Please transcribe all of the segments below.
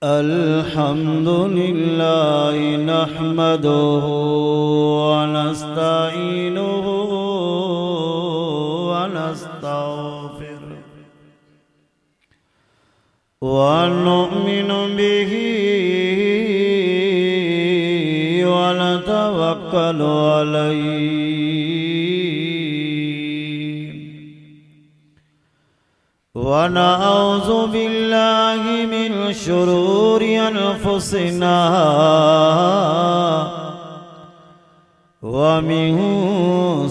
अल्हम्दुलिल्लाह नहमदुहु व नस्तईनुहु व नस्तगफिरुहु व नु'मिनु बिही व नतवक्कलु अलैहि व नऊज़ु बिल्लाहि मिन शुरूरि अनफुसिना व मिन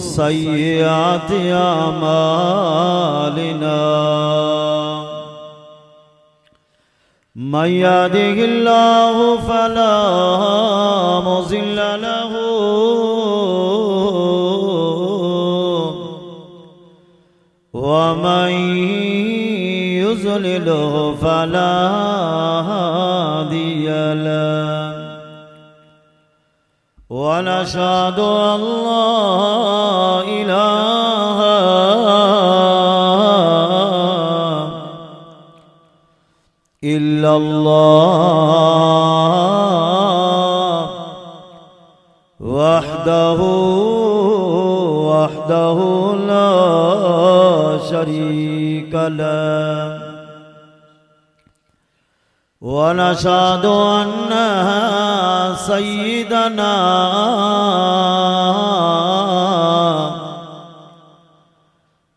सय्यिआति अमालिना मन यहदिहिल्लाहु फला मुज़िल्ल लहु व मन युज़लिलहु फला हादिय लहु व नशहदु अन ला इलाहा इल्लल्लाह वहदहु ला शरीक लहु व नशहदु अन्ना सय्यिदना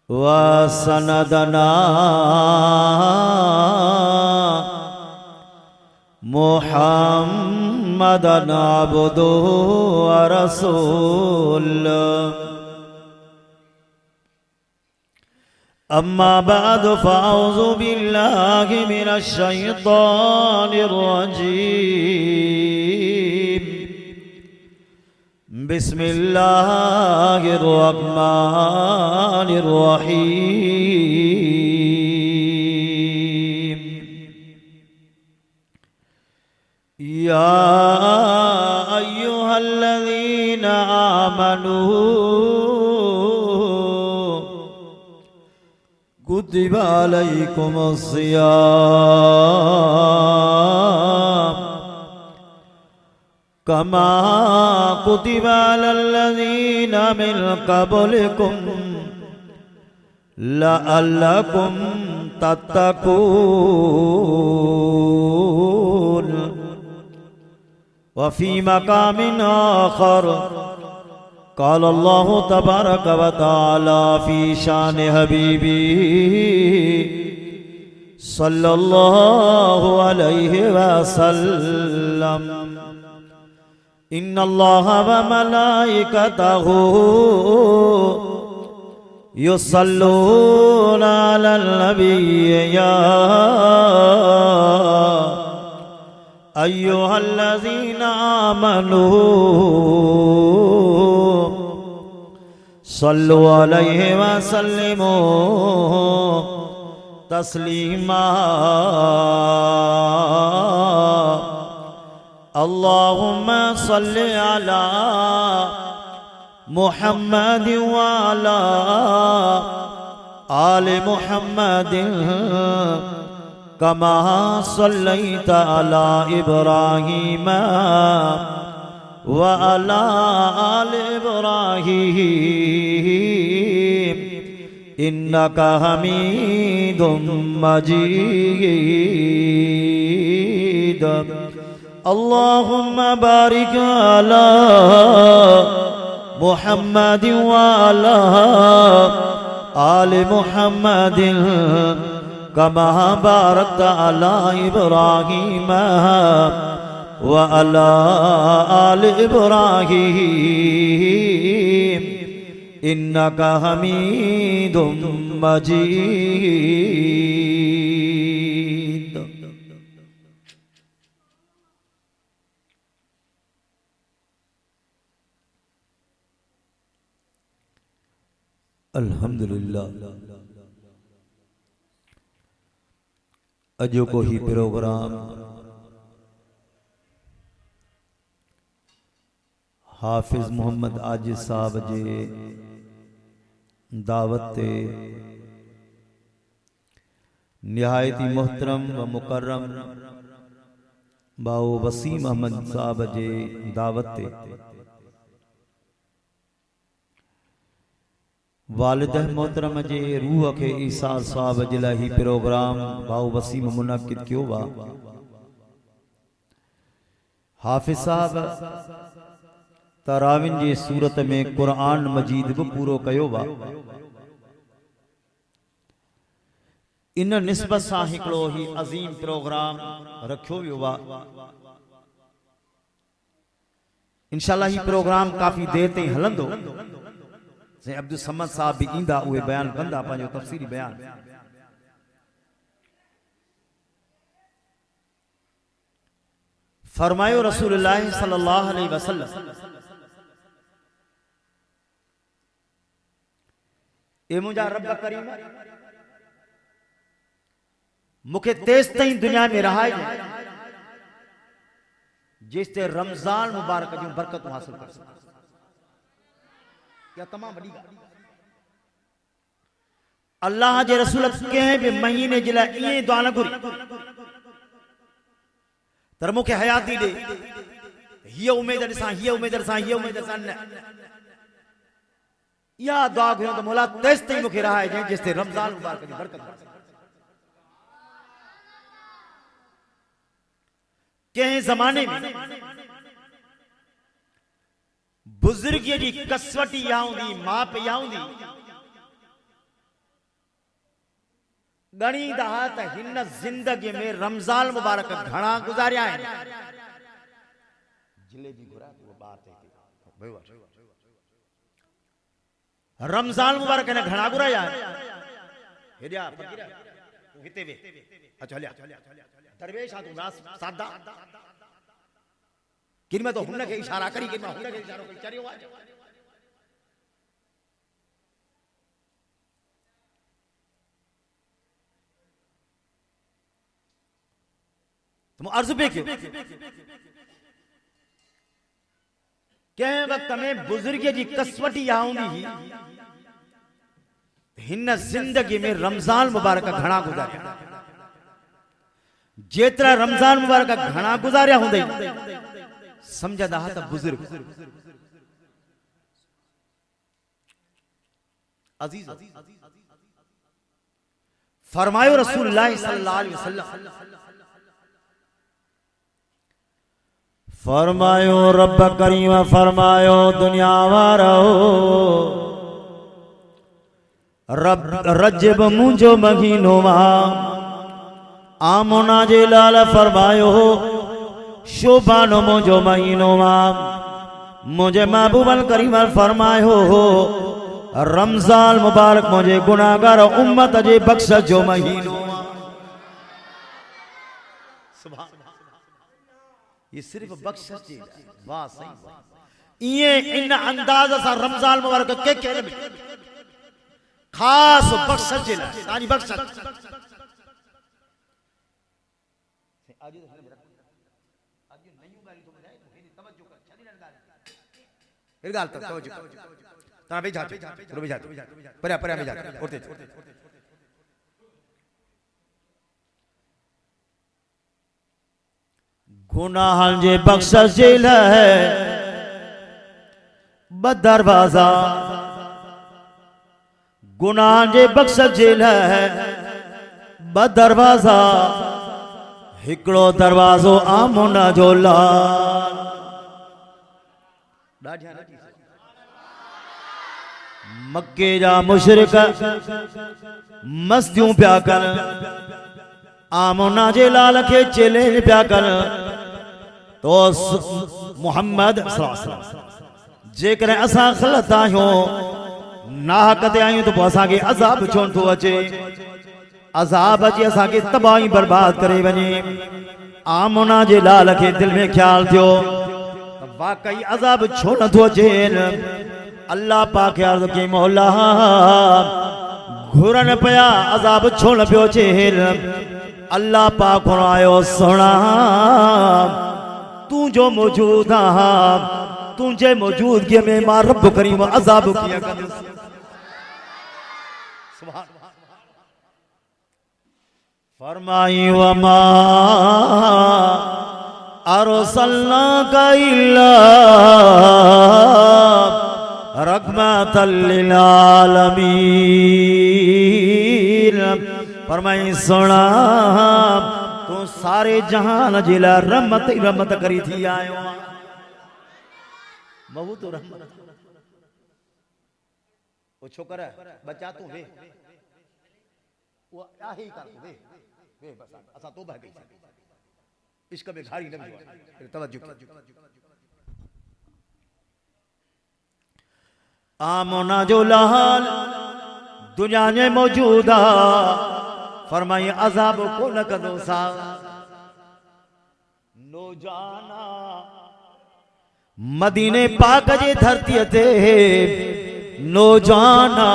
व सनदना मुहम्मदन अब्दुहु व रसूलुहु अम्मा बाद फ़अऊज़ु बिल्लाहि मिनश शैतानिर रजीम बिस्मिल्लाहिर रहमानिर रहीम या अय्युहल्लज़ीना आमनू कुतिबा अलैकुमुस्सियाम कमा कुतिबा अलल्लज़ीना मिन क़ब्लिकुम लअल्लकुम तत्तक़ून व फ़ी मक़ामिन आख़र क़ाल अल्लाहु तबारक व तआला फ़ी शान हबीबी सल्लल्लाहु अलैहि वसल्लम इन्नल्लाह व मलाइकतहु युसल्लूना अलन नबी या अय्युहल्लज़ीना आमनू सल्लु अलैहि व सल्लिमू तस्लीमा अल्लाहुम्मा सल्लि अला मुहम्मद व अला आलि मुहम्मद कमा सल्लैत अला इब्राहीम व अला आलि इब्राहीम इन्नका हमीदुम मजीद अल्लाहुम्मा बारिक अला मुहम्मद व अला आलि मुहम्मद कमा बारकत अला इब्राहीम व अला आलि इब्राहीम इन्नका हमीदुम मजीद। अल्हम्दुलिल्लाह अजो को ही प्रोग्राम हाफिज मोहम्मद आजिज साहब जे दावत ते निहायती मोहतरम व मुकर्रम बाओ वसीम अहमद साहब जे दावत ते वालिद मोहतरम जे रूह के ईसार साहब जे लाइ प्रोग्राम बाओ वसीम मुनक़िद कियो वा। हाफिज साहब तराविन जी सूरत में कुरान मजीद भी पूरो कयो वा। इन निस्बत सां हिकिड़ो ही अज़ीम प्रोग्राम रखियो वियो वा। इंशाअल्लाह ही प्रोग्राम काफ़ी देर ताईं हलंदो। से अब्दुल समद साहब भी ईंदा, उहे बयान कंदा पंहिंजो तफ़सीली बयान। फरमायो रसूलुल्लाह सल्लल्लाहु अलैहि वसल्लम, ए मुंहिंजा रब करीम मुखे तेस ताईं दुनिया में रहाए जेस ते रमजान मुबारक जूं बरकतूं हासिल कर सघां। या तमाम वॾी ॻाल्हि। अल्लाह जे रसूल कंहिं बि महीने जे लाइ ईअं दुआ न घुरी तर मूंखे हयाती ॾे, हीअ उमेद ॾिसां, हीअ उमेद ॾिसां, हीअ उमेद ॾिसां। न, इहा दुआ घुरियो त मौला तेस ताईं मूंखे रहाइजे जेस ते रमजान मुबारक जी बरकत। कंहिं ज़माने में बुजुर्गीअ जी कसवटी इहा हूंदी, माप इहा हूंदी, ॻणींदा त हिन ज़िंदगी में रमज़ान मुबारक घणा गुज़ारिया आहिनि। रमज़ान मुबारक ने घणा गुज़ारिया आहिनि। हेॾिया फ़कीर हिते वे, अच्छा हलिया दरवेश आ तू सादा किन में तो हुन के इशारा करी, किन में हुन के इशारो करी चरियो आ। तुम अर्ज पे क्यों कंहिं वक्त में बुजुर्ग जी कसवटी आऊंदी हिन जिंदगी में रमजान मुबारक घणा गुज़ारिया। जेतरा रमजान मुबारक घणा गुज़ारिया हूंदई समझदा त बुजुर्ग अजीज। फरमायो रसूलुल्लाह सल्लल्लाहु अलैहि वसल्लम, फरमायो रब करीम फरमायो दुनिया वारो रब रजब मुंहिंजो महीनो वा आमोना जे लाल फरमायो शोभानो मुंहिंजो महीनो वा। मुझे महबूबल करीम फरमायो रमजान मुबारक मुझे गुनाहगार उम्मत जे बख्शत जो महीनो। ये सिर्फ बख्शत जी वाह सही। ये इन अंदाज सा रमजान मुबारक के खास बख्शत जी तानी बख्शत गाल तक तवज्जो ता बेजा चलो बेजा परे परे बेजा उठते गुनाहन जे बख्शत जे लाइ बदरवाजा गुनाहन जे बख्शत जे लाइ बदरवाजा हिकड़ो दरवाजो आमोना जो लाल। मक्के जा मुशरिक मस्तियों पिया कर आमोना जे लाल के चैलेंज पिया कर तो मोहम्मद जेकर असा गलत आहियूं नाहक ते आहियूं तो असा के अज़ाब छो थो अचे। अज़ाब अची असा के तबाही बर्बाद करे वने। आमोना जे लाल के दिल में ख्याल थियो वाकई अज़ाब छो न थो अचे। अल्लाह पाक अर्ज़ की मौला घुरन पया अज़ाब छो न पियो अचे। अल्लाह पाक आयो सोना तू जो मौजूद आ तुझे मौजूदगी में मां रब करीम अज़ाब किया कर। फरमाई वमा अरसलनाका इल्ला रहमतल लिल आलमीन। फरमाई सुना तू सारे जहान जिला रहमत ही रहमत करी थी आयो बहु तो रहमत वो छोकरा बच्चा तू वे वो आही कर वे बस असा तो भाग गई इश्क में घारी लगी तवज्जो आमोना जो लाल दुनिया में मौजूदा फरमाई अजाब को न कदो सा नो जाना मदीने पाक जे धरती ते नो जाना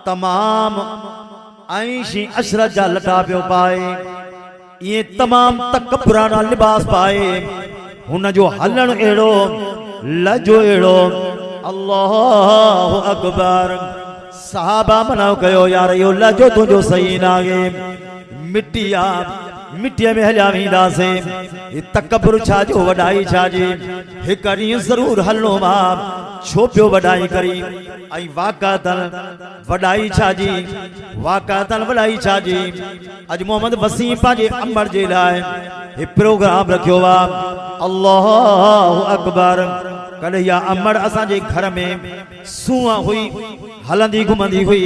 तमाम 80 अशरत जा लटा पियो पाए ये तमाम तकबराना लिबास पाए हुन जो हलण एड़ो लजो एड़ो अल्लाह अकबर साहबा मना कयो यार यो लजो तुझो सही नागे मिट्टिया मिट्टिया में हलिया वींदा से तकबर छा जो वडाई छा जी एक ॾींहुं जरूर हलनो मां छो पियो वडाई करी आई वाक़ातन वडाई छा जी वाक़ातन वडाई छा जी अज मोहम्मद वसीम पाजे अमर जे लाए हे प्रोग्राम रखियो वा अल्लाह अकबर कल या अमर असा जे घर में सुआ हुई हलंदी घुमंदी हुई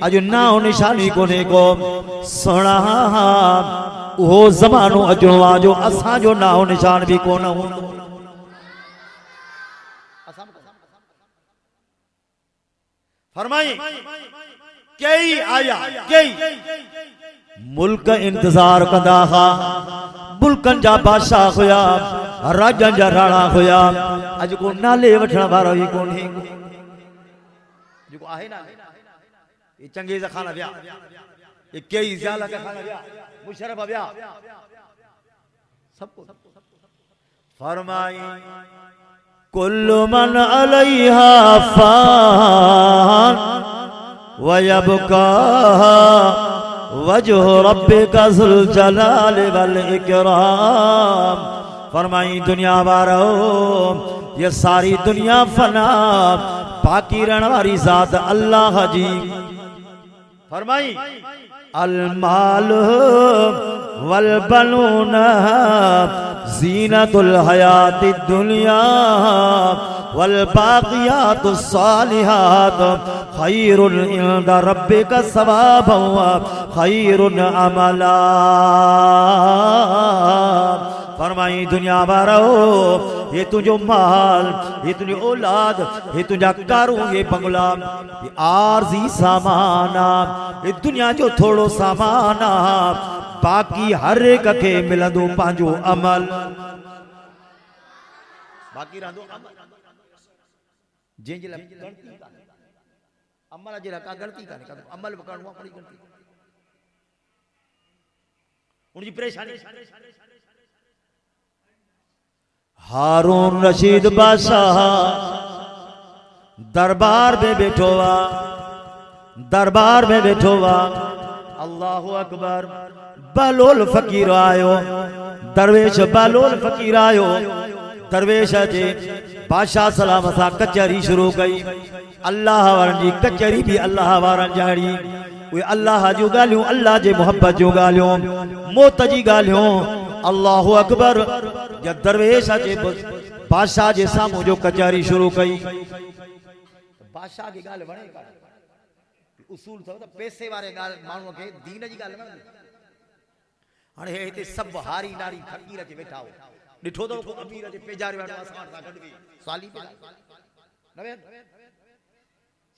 अज नाओ निशानी कोने को सोना वो जमानो अजणो आ जो असा जो नाओ निशान भी कोन हुंदो फरमाई कई आया कई मुल्क इंतजार कंदा हा मुल्कन जा बादशाह हुया राजन जा राणा हुया अज को नाले वठण वारो ही कोन्हे जेको आहे ना ये चंगेज खाना विया ये कई ज़ाला का खाना विया मुशर्रफ विया सबको फरमाई कुल्लु मन अलैहा फान व यबका वजह रब्बिका ज़ुल जलाल वल इकराम। फरमाई दुनिया वारो ये सारी दुनिया फना बाकी रहने वाली जात अल्लाह जी। फरमाई अल माल वल बनून ज़ीनतुल हयातिद दुनिया वल बाक़ियातुस सालिहात खैरुन इंदा रब्बिका सवाबन व खैरुन अमला। फरमाई दुनिया वारो ये तुझो माल ये तुझी औलाद ये तुझा कारू ये बंगला ये आरजी सामाना ये दुनिया जो थोड़ो सामाना बाकी हर एक के मिलंदो पांजो अमल बाकी रहंदो अमल जे ला गणती काने अमल जे ला का गणती काने अमल करणो अपनी गणती उनकी परेशानी हारून रशीद बादशाह दरबार में बैठो वा दरबार में बैठो वा अल्लाह अकबर बलोल फकीर आयो दरवेश बलोल फकीर आयो दरवेश जे बादशाह सलाम सा कचहरी शुरू कई अल्लाह वारन जी कचहरी भी अल्लाह वारन जाड़ी वे अल्लाह जो गालियों अल्लाह जे मोहब्बत जो गालियों मौत जी गालियों अल्लाह अकबर जब दरवेश जे बादशाह जे सामू जो कचहरी शुरू कई बादशाह की गाल वणे का उसूल थो त पैसे वारे गाल मानू के दीन जी गाल न हाणे हिते सब हारी नारी फकीर जे बैठा हो डिठो तो अमीर जे पेजारे वाला असां सा गड साली पे नवे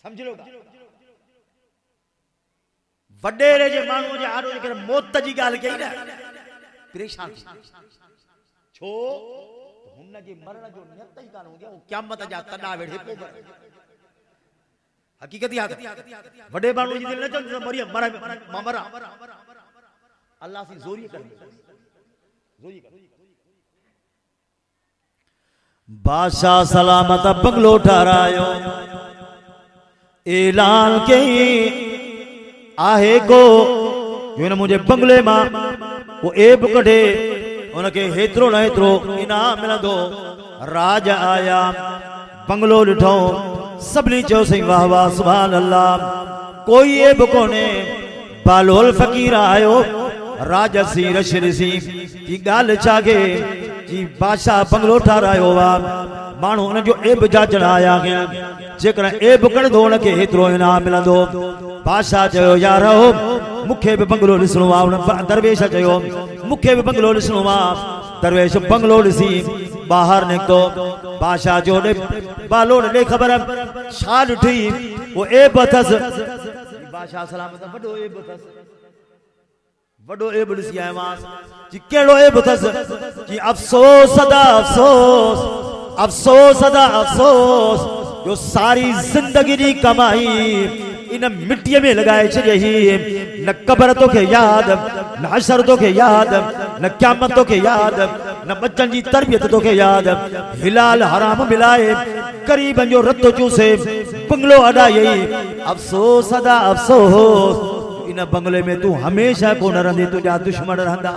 समझ लो वडेरे जे मानू जे आरो जे मौत जी गाल कई ना परेशान छो हुन जे मरण जो नियत ही कान हो गया वो क़यामत जा तडा वेठे को हकीकत याद वडे मानू जी दिल न चल मरिया मरा मरा अल्लाह से जोरी कर जोरी कर बादशाह सलामत बंगलो ठारायो ऐलान के आहे को जो मुझे बंगले मां वो एब कढे उनके हेतिरो न हेतिरो इनाम मिलंदो। राज आया बंगलो ॾिठो सभिनी चयो सही वाह वाह सुभान अल्लाह कोई ऐब कोने। बालोल फ़कीर आयो राजसी रशरसी की गाल छागे जी बादशाह बंगलो ठारायो वा माण्हू उन जो ऐब जाचण आया जेकर ऐब कंदो उनखे हेतिरो इनाम मिलंदो। बादशाह चयो यार मूंखे बि बंगलो ॾिसणो आहे। उन दरवेश चयो मूंखे बि बंगलो ॾिसणो आहे। दरवेश बंगलो ॾिसी ॿाहिरि निकितो। बादशाह जो बालो ॾे ख़बर छा ॾिठी वो ऐब अथसि। बादशाह सलामत वॾो ऐब अथसि वॾो ऐब ॾिसी आयोमांसि जी कहिड़ो ऐब अथसि जी अफ़सोस सदा अफ़सोस अफ़सोस सदा अफ़सोस जो सारी ज़िंदगी जी कमाई इन मिट्टीअ में लगाए छॾियई। न क़बर तोखे यादि न हशर तोखे यादि न क़यामत तोखे यादि न बच्चन जी तरबियत तोखे यादि। हिलाल हराम मिलाए ग़रीबन जो रत चूसे बंगलो अॾाई। अफ़सोस सदा अफ़सोस इन बंगले में तू हमेशा कोन रहंदी तुंहिंजा दुश्मन रहंदा।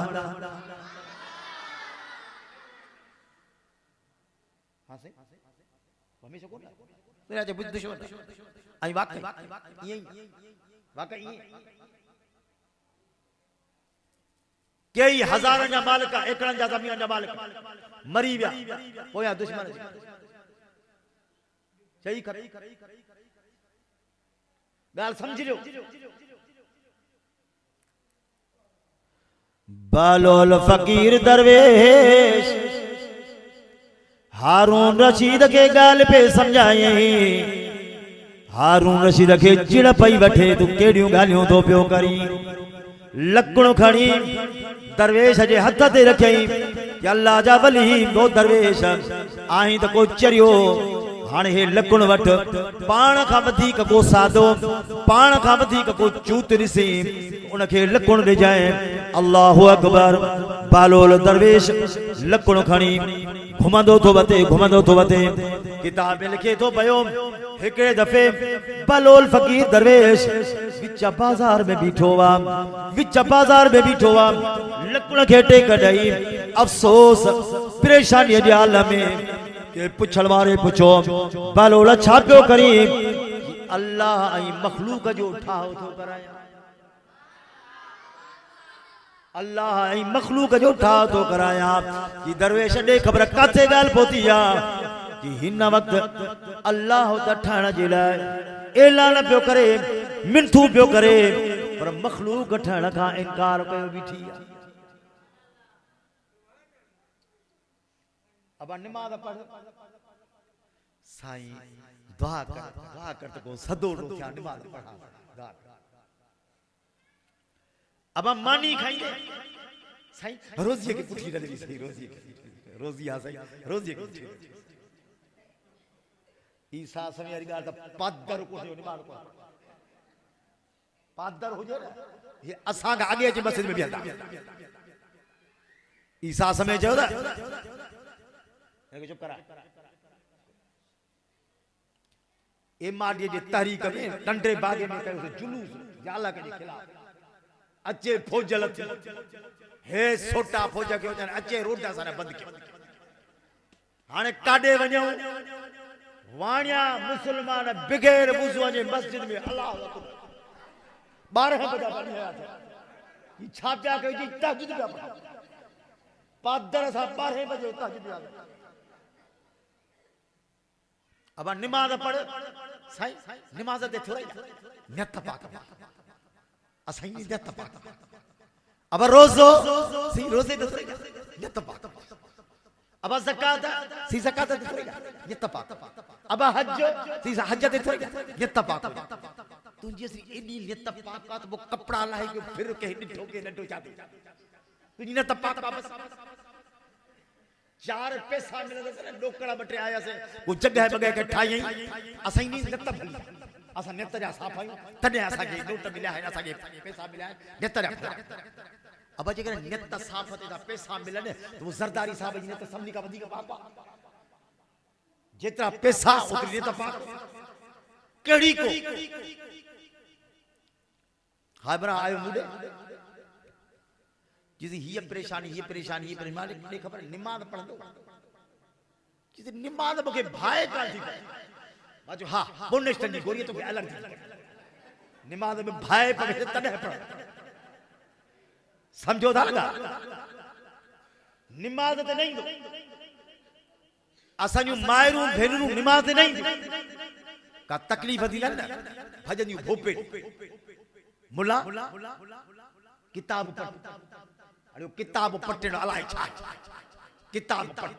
कई हज़ारनि जा मालिक एकड़नि जा ज़मीन जा मालिक मरी विया पोयां दुश्मन चई कर ॻाल्हि समझिजो। बालोल फ़कीर दरवेश हारून रशीद के ॻाल्हि पे समझायई। हारून रशीद के चिड़ पई वठे तू केड़ियूं ॻाल्हियूं तो पियो करी। लकड़ो खणी दरवेश जे हथ ते रखई कि अल्लाह जा वली गो दरवेश आहीं त को चरियो हाणे हे लकड़ वठ पाण खां वधीक को सादो पाण खां वधीक को चूत ॾिसी उनखे लकड़ ॾिजाए। अल्लाहु अकबर। बालोल दरवेश लकड़ खणी घुमंदो तो वते किताब में लिखे तो पयो। हिकिड़े दफ़े बालोल फ़कीर दरवेश विच बाज़ार में बीठो वा लकड़ खे टेक ॾेई अफ़सोस परेशानी जे हाल में के पुछण वारे पुछो बालोल छा पियो करी। अल्लाह ऐं मखलूक जो ठाहो थो कराया। अल्लाह ऐं मखलूक जो ठाहो थो कराया। कि दरवेश ॾे ख़बर काथे ॻाल्हि पहुती आहे कि हिन वक़्तु अल्लाह त ठाहिण जे लाइ ऐलान पियो करे मिनथू पियो करे पर मखलूक ठहण खां इनकार कयो बीठी आहे। अब नमाज़ पढ़ साईं दुआ कर त को सदो नो क्या नमाज़ पढ़ा दुआ अब मानी खाइए साईं रोज़ी की पुठी रही सही रोज़ी आ साईं रोज़ी की ईसा समय वाली ॻाल्हि त पादर को नमाज़ पढ़ पादर हुजे ये असां खां अॻे अची मस्जिद में बीहंदा। ईसा समय चयो था चुप करा एमाडी जे तहरीक में नंढे बागे में कयो जुलूस जाला के खिलाफ अचे फौजल थी हे सोटा फौज के अचे रोडा सारा बंद के हाने काडे वणो वाणिया मुसलमान बगैर वुज़ू जे मस्जिद में अल्लाह अकबर 12 बजा पढ़ी आया था ये छा पिया कयो जी तहज्जुद पिया पढ़ा पादर सा 12 बजे तहज्जुद पिया। अब नमाज पढ़ साईं नमाज ते थोड़ा नियत पाक असाई नियत पाक अब रोज़ो सी रोज़े ते नियत पाक अब ज़कात सी ज़कात ते नियत पाक अब हज सी हज ते नियत पाक तुझे सी एडी नियत पाक वो कपड़ा लाए के फिर के निठो के नडो जाती तुझी नियत पाक वापस 4 पैसा मिलंदा से डोकड़ा बटे आया से वो जगह बगह के ठाई असाई नी नत भली असा नेत जा साफ आयो तने असा के नोट मिल्या है असा के पैसा मिल्या है नेत जा अब जेकर नेत साफ ते पैसा मिलने तो वो जरदारी साहब जी ने तो समनी का वधी का पापा जितना पैसा उतनी नेत पाक केड़ी को हाबरा आयो मुडे जिसे ये परेशानी मालिक ने खबर निमाज पढ़ दो जिसे निमाज मुके भाई का थी बाजू हां बोनेस्टन जी गोरी तो के अलग थी निमाज में भाई पढ़े तने पढ़ समझो था ना निमाज ते नहीं दो असां जो मायरू भेनरू निमाज ते नहीं का तकलीफ थी ना भजन यू भोपे मुला किताब पढ़ अरे किताब पढ़ण अलाए छा किताब पढ़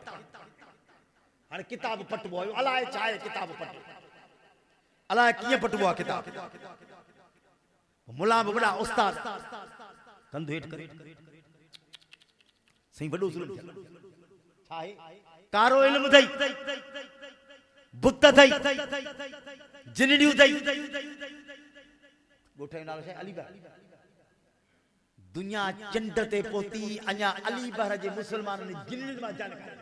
अरे किताब पढ़बो अलाए छा किताब पढ़ अलाए किए पढ़बो किताब मुला बड़ा उस्ताद कंधो हेठ करे सही वडो जुल्म छा है कारो इल्म थई बुत थई जिनडियूं थई गोठे नालो छा अली बहर दुनिया चंड ते पोती अञा अली बहर जे मुसलमानन ने जिन्नत मा जान खाई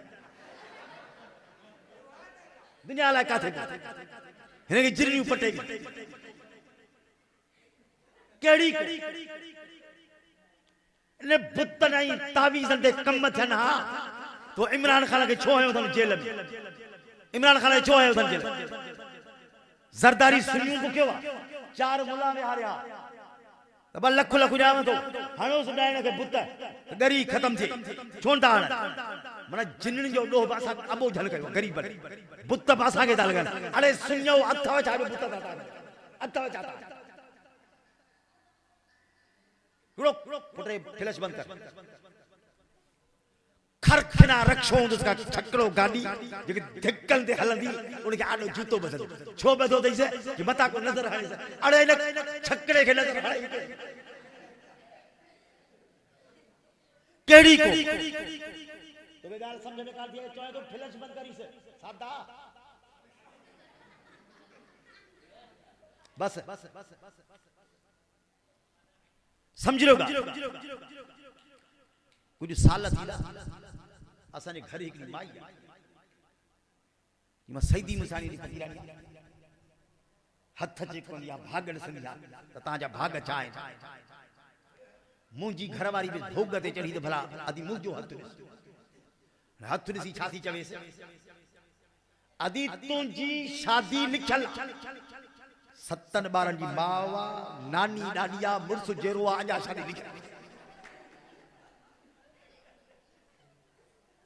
दुनिया ला काथे हिन के जिन्नियूं पटेगी केड़ी ने बुत नहीं तावीज़न दे कम थन हा तो इमरान खान के छो आयो थन जेल में इमरान खान छो आयो थन जेल जरदारी सुनियूं बुक्यो 4 मुला में हारिया तब लख लख जाव तो हाणो सुडायण के बुत गरी खत्म थी छोंटा माना जिन्न जो दो बासा अबो झल कयो गरीब बुत बासा के दलगन अरे सुनियो अथवा चाबे बुत दाता अथवा चाता रुक पुटरे फ्लैश बंद कर खरखना रक्षो उसका छकड़ो गाड़ी जेके धक्कन दे हलंदी उनके आडो जूतो बदल छो बदो दैसे कि मता को नजर हाणे अरे इन छकड़े के नजर हाणे केड़ी को तो बे गाल समझ में काल दिया चोए तो फ्लैश बंद करी से सादा बस समझ लोगा कुछ साल थी असांजे घर हिकड़ी माई मां सईदी मुसानी दी फकीरानी हथ चेको या भागण संगिया त ताजा भाग चाहे मुंजी घरवारी में भोग ते चढ़ी तो भला अदी मुजो हथ सी छाती चवे अदी तुंजी शादी लिखल 7 ॿारनि जी मावा नानी ॾाॾिया मुड़स जेरुआ अञा शादी लिखल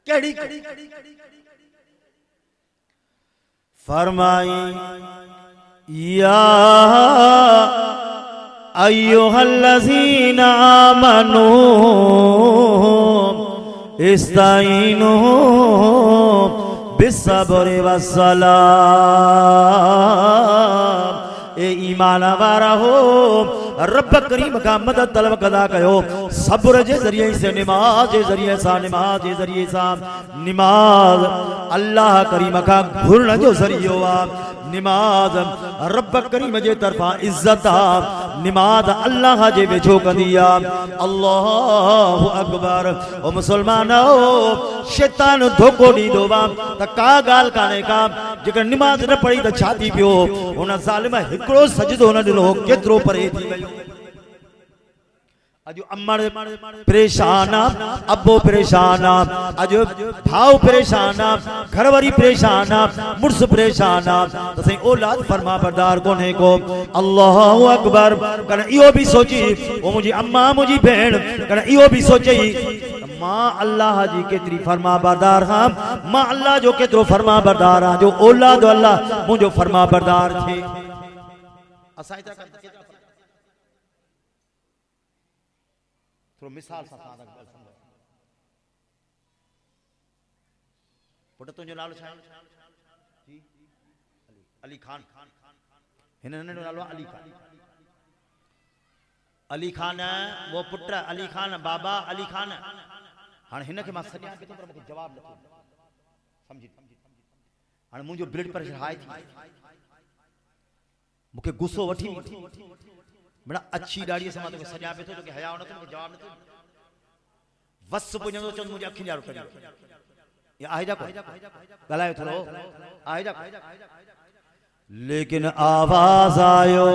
केड़ी फरमाई या अय्युहल्लज़ीना आमनू इस्ताईनू बिस्सब्रि वस्सलाम ए ईमान वारा हो रब करीम का मदद तलब कदा कयो सब्र जे जरिए से नमाज जे जरिए सा नमाज अल्लाह करीम का घुरण जो जरियो आ नमाज रब करीम जे तरफा इज्जत आ नमाज अल्लाह जे वेझो कंदी आ अल्लाहु अकबर ओ मुसलमानो शैतान धोखो दीदो वा त का गाल काने का जेकर नमाज न पढ़ी त छाती पियो उन ज़ालिम हिकड़ो सजदो न दिलो केतरो परे थी गयो अजो अम्मा परेशान अब्बो परेशान अजो भाव परेशान घरवारी परेशान मुर्स परेशान तसे औलाद फरमा बरदार कोने को अल्लाहु अकबर कन इयो भी सोची ओ मुजी अम्मा मुजी भेण कन इयो भी सोची मां अल्लाह जी केतरी फरमा बरदार हां मां अल्लाह जो केतरो फरमा बरदार हां जो औलाद अल्लाह मुजो फरमा बरदार थे असा इता तो मिसाल सा सादा गल समझो पुट तुंजो नालो छा जी अली खान हिन नंढो नालो अली खान वो पुट अली खान बाबा अली खान हाणे हिन के मां सॼा के तो पर मूंखे जवाब नथो समझी हाणे मुंहिंजो ब्लड प्रेशर हाई थी मूंखे गुस्सो वठी बड़ा अच्छी दाढ़ी से मां सजा पे तो के हया न तो जवाब न तो वस पुजंदो चंद मुझे अखिन यारो करियो ये आहे जा को गलायो थोरो आहे जा लेकिन आवाज आयो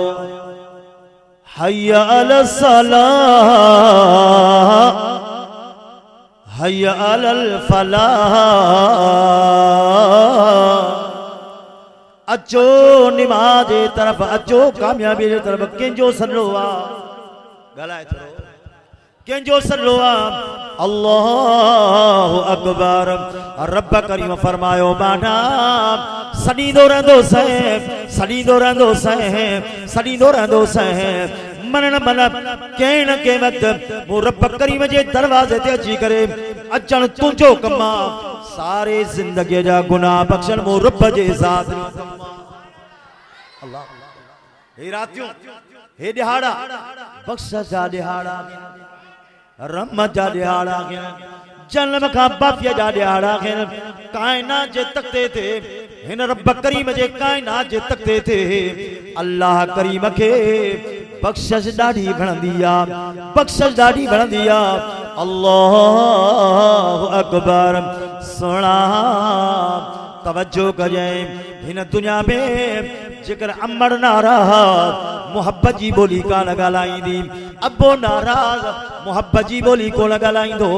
हय्या अल सलाह हय्या अलल फलाह, अचो निमाज जे तरफ, अचो कामयाबी जे तरफ। कंहिंजो सल्लो आहे ॻाल्हाए थोरो, कंहिंजो सल्लो आहे। अल्लाहु अकबर। रब करीम फरमायो बाना सॾींदो रहंदो सह, सॾींदो रहंदो सह, सॾींदो रहंदो सह। मनण मन कंहिं न कंहिं वक़्तु मूं रब करीम जे दरवाज़े ते अची करे अचण तुंहिंजो कमु आहे। सारे ज़िंदगीअ जा गुनाह बख़्शण मूं रब जे ज़ात जो कमु आहे। अल्लाह हे रातियूं, हे ॾिहाड़ा बख़्श जा ॾिहाड़ा, रहमत जा ॾिहाड़ा, जन्म खां बाफ़ीअ जा ॾिहाड़ा, काइनात जे तख़्ते ते हिन रब करीम जे काइनात जे तख़्ते ते अल्लाह करीम खे बख़्शिश ॾाढी वणंदी आहे, बख़्शिश ॾाढी वणंदी आहे। अल्लाहु अकबर। सुणा तवज्जो कजांइ, हिन दुनिया में जेकर अमर नाराज़ मोहब्बत जी बोली कान ॻाल्हाईंदी, अबो नाराज़ मोहब्बत जी बोली कोन ॻाल्हाईंदो,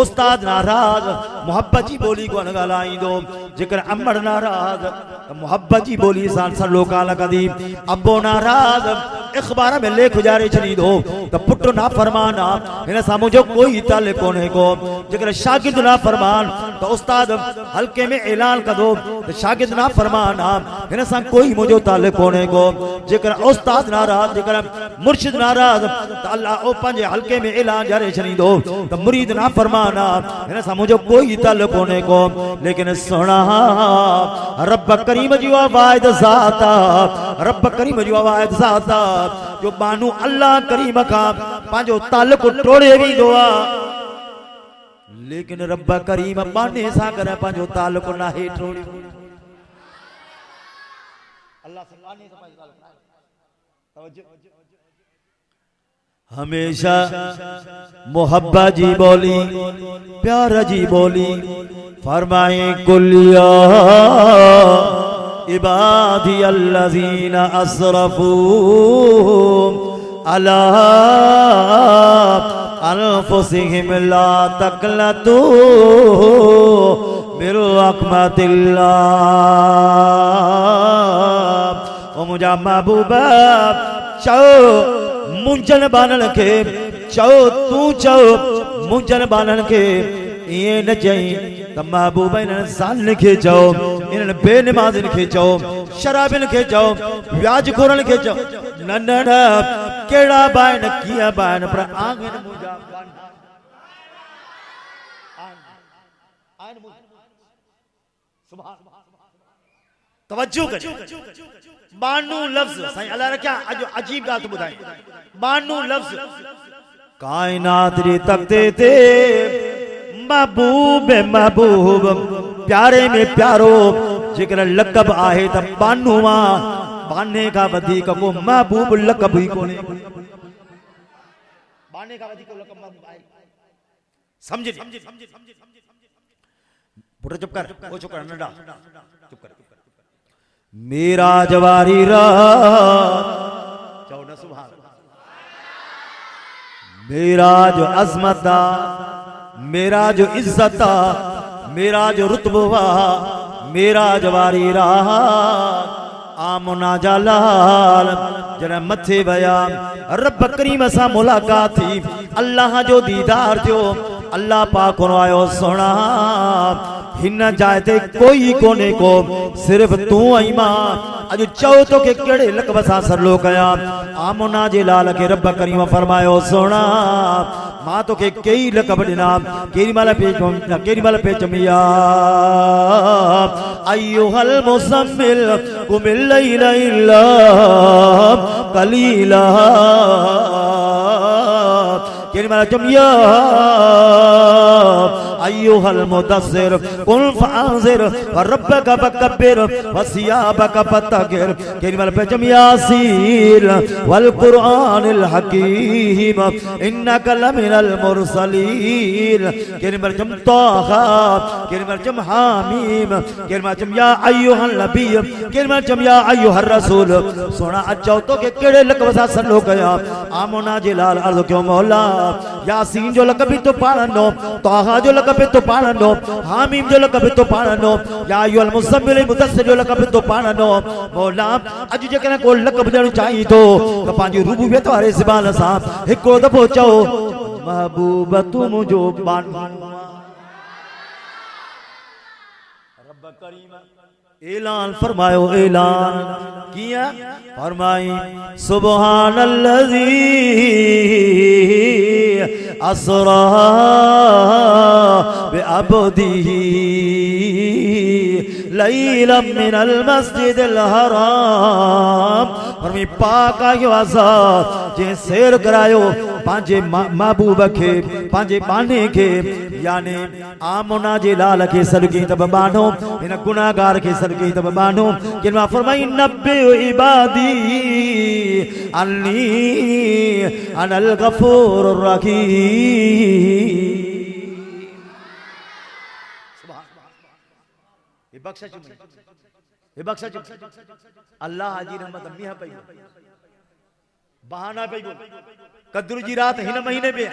उस्ताद नाराज़ मोहब्बत जी बोली कोन ॻाल्हाईंदो। जेकर अमर नाराज़ मोहब्बत जी बोली सां सल्लो कान कंदी, अबो नाराज़ अख़बार में लेख गुजारे छॾींदो त पुटु नाफ़रमान आहे, हिन सां मुंहिंजो कोई ताल्लुक़ कोन्हे को। जेकर शागिर्द नाफ़रमान त उस्ताद हल्के में ऐलान कंदो त शागिर्द नाफ़रमान आहे, हिन सां कोई मुंहिंजो ताल्लुक़ कोन्हे को। जेकर उस्ताद नाराज़, जेकर मुर्शिद नाराज़ त अल्लाह ओ पंहिंजे हल्के में ऐलान जारे छॾींदो त मुरीद नाफ़रमान आहे, हिन सां मुंहिंजो कोई ताल्लुक़ कोन्हे को। लेकिन सुणा रब करीम जी वाहिद ज़ात आहे, रब करीम जी वाहिद ज़ात आहे जो बानू अल्लाह करीम खां पंहिंजो ताल्लुक़ टोड़े वेंदो आहे। लेकिन रब करीम बाने सां गॾु पंहिंजो ताल्लुक़ नाहे टोड़े। अल्लाह से बाने सां पंहिंजो ताल्लुक़ नाहे। तवज्जो। हमेशा मोहब्बत जी बोली, प्यार जी बोली फरमाए कुलिया इबादी अल्लज़ीना असरफू अला अनफुसिहिम ला तक़नतू मिन रहमतिल्लाह। ओ मुंहिंजा महबूबा चओ मुंजन बानन के, चओ तू चओ मुंजन बानन के, इएं न चई त महबूब इन्हनि ज़ालिन खे चओ, इन्हनि बेनमाज़िन खे चओ, शराबिन खे चओ, व्याजखोरनि खे चओ। न न न, कहिड़ा बि आहिनि, कीअं बि आहिनि, पर आहिनि मुंहिंजा तवज्जो कजो। बानू लफ्ज़ साईं अल्लाह रखिया अॼु अजीब ॻाल्हि थो ॿुधाए। बानू लफ्ज़ काइनात जे तख़्ते ते महबूब महबूब, प्यारे में प्यारो जेकर लक़ब आहे त बानू आहे, बाने खां वधीक को महबूब लक़ब ई कोन्हे। बाने खां वधीक लक़ब महबूब आहे। समझ पुट चुप कर, ओ छोकरा नंढा चुप कर। मेरा जवारी रात चओ न सुभान, मेरा जो अज़मत आ, मेरा जो इज्जत आ, मेरा जो रुतबो आ, मेरा जवारी राह आमना जलाल जरा मथे वया रब करीम सां मुलाकात थी, अल्लाह जो दीदार थियो। अल्लाह पाक आयो सोना हिन जाए ते कोई कोने को, सिर्फ तू आई मां। अज चओ तो के केड़े लक़ब सां सरलो कया। आमना जे लाल के रब करीम फरमायो सोना मां तो के कई लक़ब दिना, केरी माल पे चमिया अय्युहल मुज़म्मिल कुमिल लैला इल्ला कलीला, केरी माल चमिया अय्युहल मुदस्सिर कुल फअंज़िर रब्बका फकब्बिर वसियाबका फतगिर, केरी माल पे चमिया यासीन वल कुरआनिल हकीम इन्नका लमिनल मुरसलीन, केरी माल चम ताहा, केरी माल चम हामीम, केरी माल चम या अय्युहल नबी, केरी माल चम या अय्युहर रसूल। सोना अचो तो के केड़े लक़ब सां सल्लो कया। आमना जे लाल अर्ज़ क्यों मौला यासीन जो लक़ब भी तो पाणंदो, ताहा जो लक़ब लक़ब तो पाणंदो हामीम जो लक़ब तो पाणंदो या अय्युहल मुज़म्मिल मुदस्सिर जो लक़ब तो पाणंदो मौला अज जेकॾहिं को लक़ब ॾियणु चाही थो त पंहिंजी रुबूबियत वारे ज़बान सां हिकिड़ो दफ़ो चओ महबूब तू मुंहिंजो बानो रब करीम ऐलान फरमायो ऐलान किया फरमाई सुबहानल्लज़ी असरा बिअब्दिही लैलन मिनल मस्जिदिल हराम फरमाई पाक आयो आज़ाद जे सैर करायो पांजे महबूब के पांजे बाने के यानी आमना जे लाल के सदके तब बानो इन गुनाहगार के सदके तब बानो किनमा फरमाई नब्बे इबादी अन्नी अनल गफूरुर रहीम ये बख्शा चुप अल्लाह हाजी रहमत मिया पई बहाना पई कद्र जी रात हिन महीने पे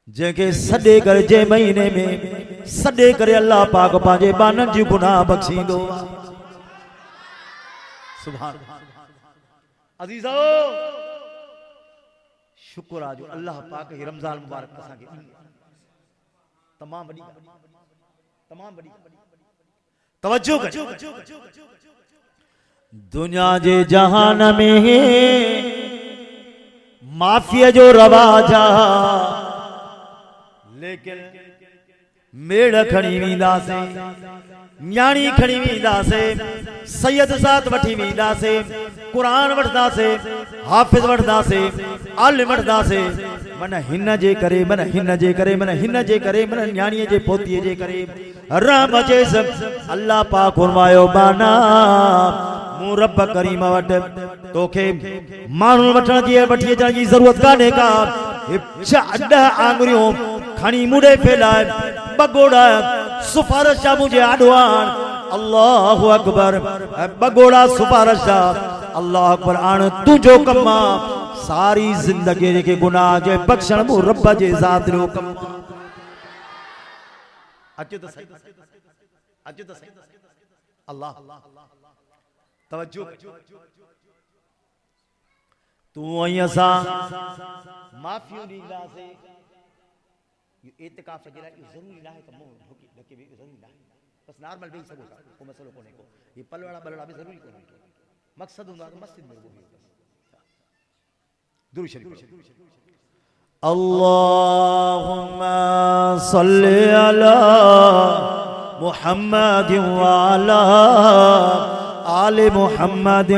जेके सडे कर जे महीने में सडे करे अल्लाह पाक पांजे बानन जी गुनाह बख्शींदो सुभान अजीजो शुक्र आज अल्लाह पाक ही रमजान मुबारक असा के तमाम बड़ी तवज्जो कर दुनिया जे जहान में माफिया जो रवाजा लेकिन मेड़ खणी वींदासे न्याणी खणी वेंदासे सैयद साथ वठी वेंदासे कुरान वठदासे हाफिज वठदासे आलिम वठदासे मन हिन जे करे मन हिन जे करे मन हिन जे करे मन न्याणीअ जे पोतीअ जे करे राम चेस अल्लाह पाक फरमायो बाना मूं रब करीम वट तोखे माण्हू वठण जी वठी अचण जी ज़रूरत कान्हे का अॾ आङुरियूं खणी मुड़े फैलाए बगोड़ा सिफारिश मुझे आडवान अल्लाह अकबर बगोड़ा सिफारिश अल्लाह अकबर आण तुझो कमा सारी जिंदगी के गुनाह जे बख्शण मु रब जे ज़ात जो कम अचो तो सही अल्लाह तवज्जो तू असा माफियो ॾींदा से एतिकाफ़ जे लाइ ज़रूरी नाहे त मुंहुं ढके बि ज़रूरी नाहे बस नॉर्मल वेही सघो था को मसलो कोन्हे को ये पलवड़ा बलवड़ा बि ज़रूरी कोन्हे मक़सद हूंदो आहे त मस्जिद में रुगो दुरूद शरीफ अल्लाहुम्मा सल्लि अला मुहम्मद व अला आले मुहम्मद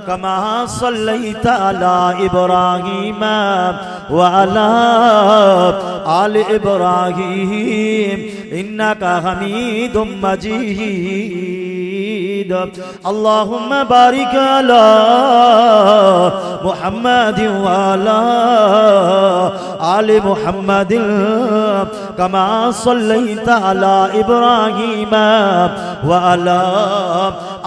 कमा सल्लैता अला इब्राहीम व अला आले इब्राहीम इन्नका हमीदुम मजीद अल्लाहुम्मा बारिक अला मुहम्मद व अला आले मुहम्मद कमा सल्लैता अला इब्राहीम व अला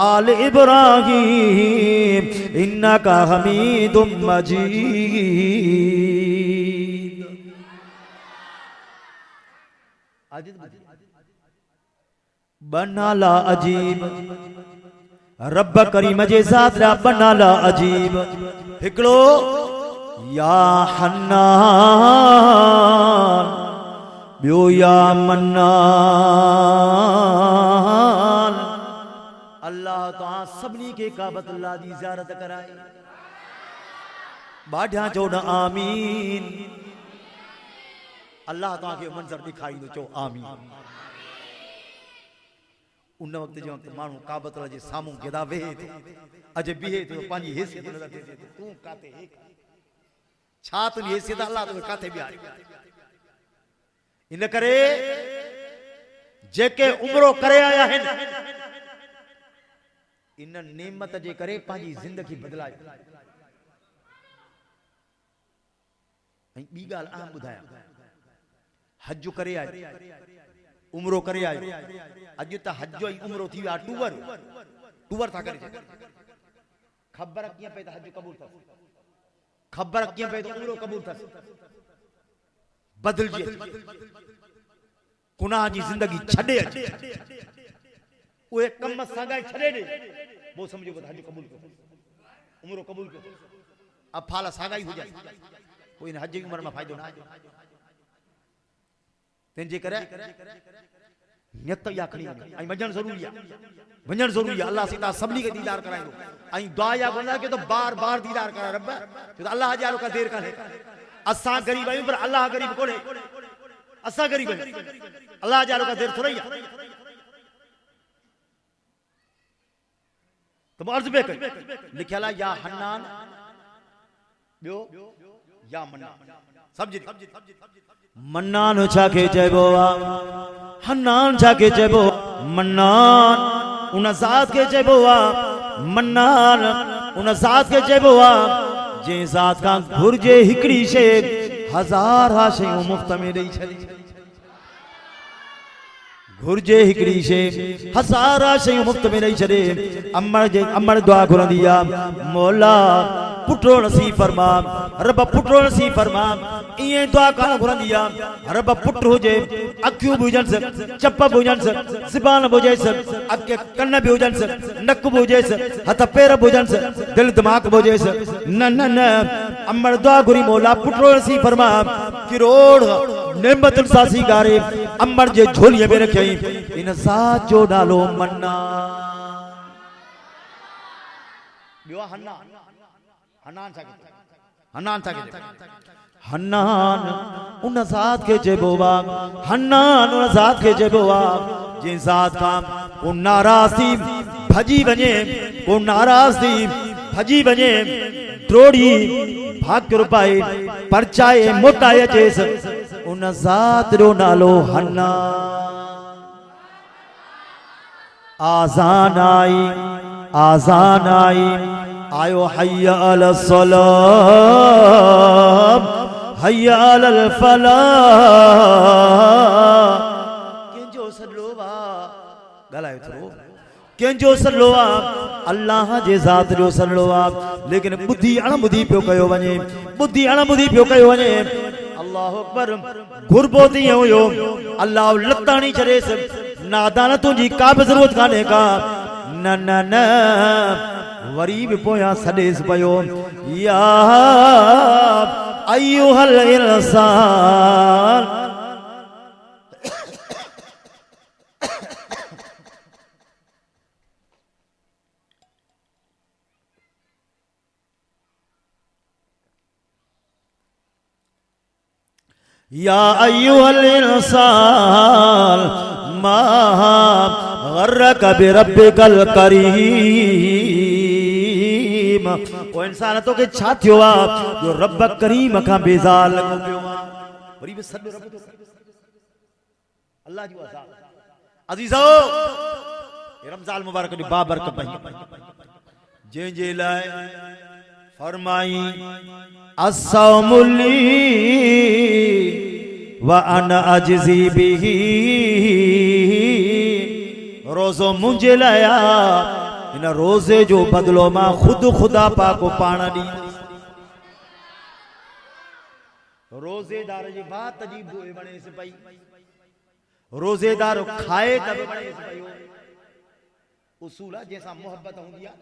आले इब्राहीम इन्नका हमीदुम मजीद बनाला अजीब रब करीम जे ज़ात रा बनाला अजीब हिकड़ो या हन्नान बियो या मन्नान अल्लाह तआला सबनी के काबत अल्लाह दी ज़ियारत कराए बाढ़िया चो न आमीन अल्लाह तव्हां खे मंज़र ॾेखारींदो चओ आमीन उन वक्त जो माण्हू काबत जे साम्हूं गिदा वेहे थो अॼु बीहे थो पंहिंजी हैसियत नज़र थिए थो तूं काथे छा तुंहिंजी हैसियत अल्लाह तोखे काथे बीहारी इन करे जेके उमरो करे आया आहिनि इन नेमत जे करे पंहिंजी ज़िंदगी बदिलाए ऐं ॿी ॻाल्हि आम ॿुधायां हज करे आए उमरो करे आए अज त हज ऐं उमरो थी विया टूवर था करे ख़बर कीअं पई त हज क़बूल अथसि ख़बर कीअं पई त उमरो क़बूल अथसि बदलजी गुनाह जी जिंदगी छड़े उहे कम सगाई छड़े दे वो समझो हज कबूल कर उम्र कबूल कर अब फाला सगाई हो जाए कोई हज की उम्र में फायदो ना तेंजे करे नियत या खणी आई वजन जरूरी है वजन जरूरी है अल्लाह सीता सबनी के दीदार कराइयो आई दुआ या गुना के तो बार-बार दीदार करा रब तो अल्लाह जालो का देर काने असा गरीब आयु पर अल्लाह गरीब कोने असा गरीब अल्लाह जालो का देर थोड़ी है तो अर्ज पे कर लिखला या हन्नान बियो या मन्नान समझी मन्नान छाके चइबो हन्नान छाके चइबो मन्नान उन ज़ात के चइबो मन्नान उन ज़ात के चइबो जे ज़ात का घुर्जे हिकड़ी शे हजार शयूं मुफ्त में ॾेई छॾी घुर्जे हिकड़ी शे हजार शयूं मुफ्त में ॾेई छॾे अमर दुआ घुरंदी आ मौला पुटो नसीब फरमा रब पुटो नसीब फरमा इए दुआ का घुरंदी आ रब पुट हुजे अखियूं भी हुजन चप भी हुजन ज़बान भी हुजे अख कन भी हुजन नक भी हुजे हथ पैर भी हुजन दिल दिमाग भी हुजे न न न अमर दुआ घुरी मौला पुटो नसीब फरमा किरोड़ नेमतुन सासी गारे अमर जे झोलीअ में रखई इन ज़ात जो नालो मन्ना बियो हन्नान हन्नान छाके हन्नान उन ज़ात के चइबो हन्नान उन ज़ात के चइबो जे ज़ात का को नाराज़ थी भजी वने को नाराज़ थी भजी वने त्रोड़ी भाग रुपाए परचाए मोटाए अचेस उन ज़ात जो नालो हन्नान आज़ान आई आयो हय्या अला सलाम हय्या अल फलाह केंजो सल्लो वा गलायो थरो केंजो सल्लो वा अल्लाह जे ज़ात जो सल्लो वा लेकिन बुद्धि अणबुद्धि पियो कयो वने बुद्धि अणबुद्धि पियो कयो वने अल्लाह अकबर घुरबो थी हुयो अल्लाह लताणी छड़ेस नादान तुझी का भी जरूरत काने का न न न वरी भी पोया सडेस पयो या अय्युहल इंसान या अय्युहल इंसान मा गर्रक बिरब्बिकल करीम ओ इंसान तो के छा थियो आ जो रब करीम का बेजार लगो पियो वरी बि सॾ रब तो अल्लाह जो अज़ाब अजीजो ये रमजान मुबारक दी बाबरकत भई जे जे लाए फरमाई अस्सौमुली व अना अजज़ी बिही रोज़ो मुझे लाया इन रोज़े जो बदलो मां खुद खुदा पाको पाण दी रोज़ेदार जी बात जी बोए बने से पई रोज़ेदार खाए तब बने से पई उसूल है जैसा मोहब्बत होंदी है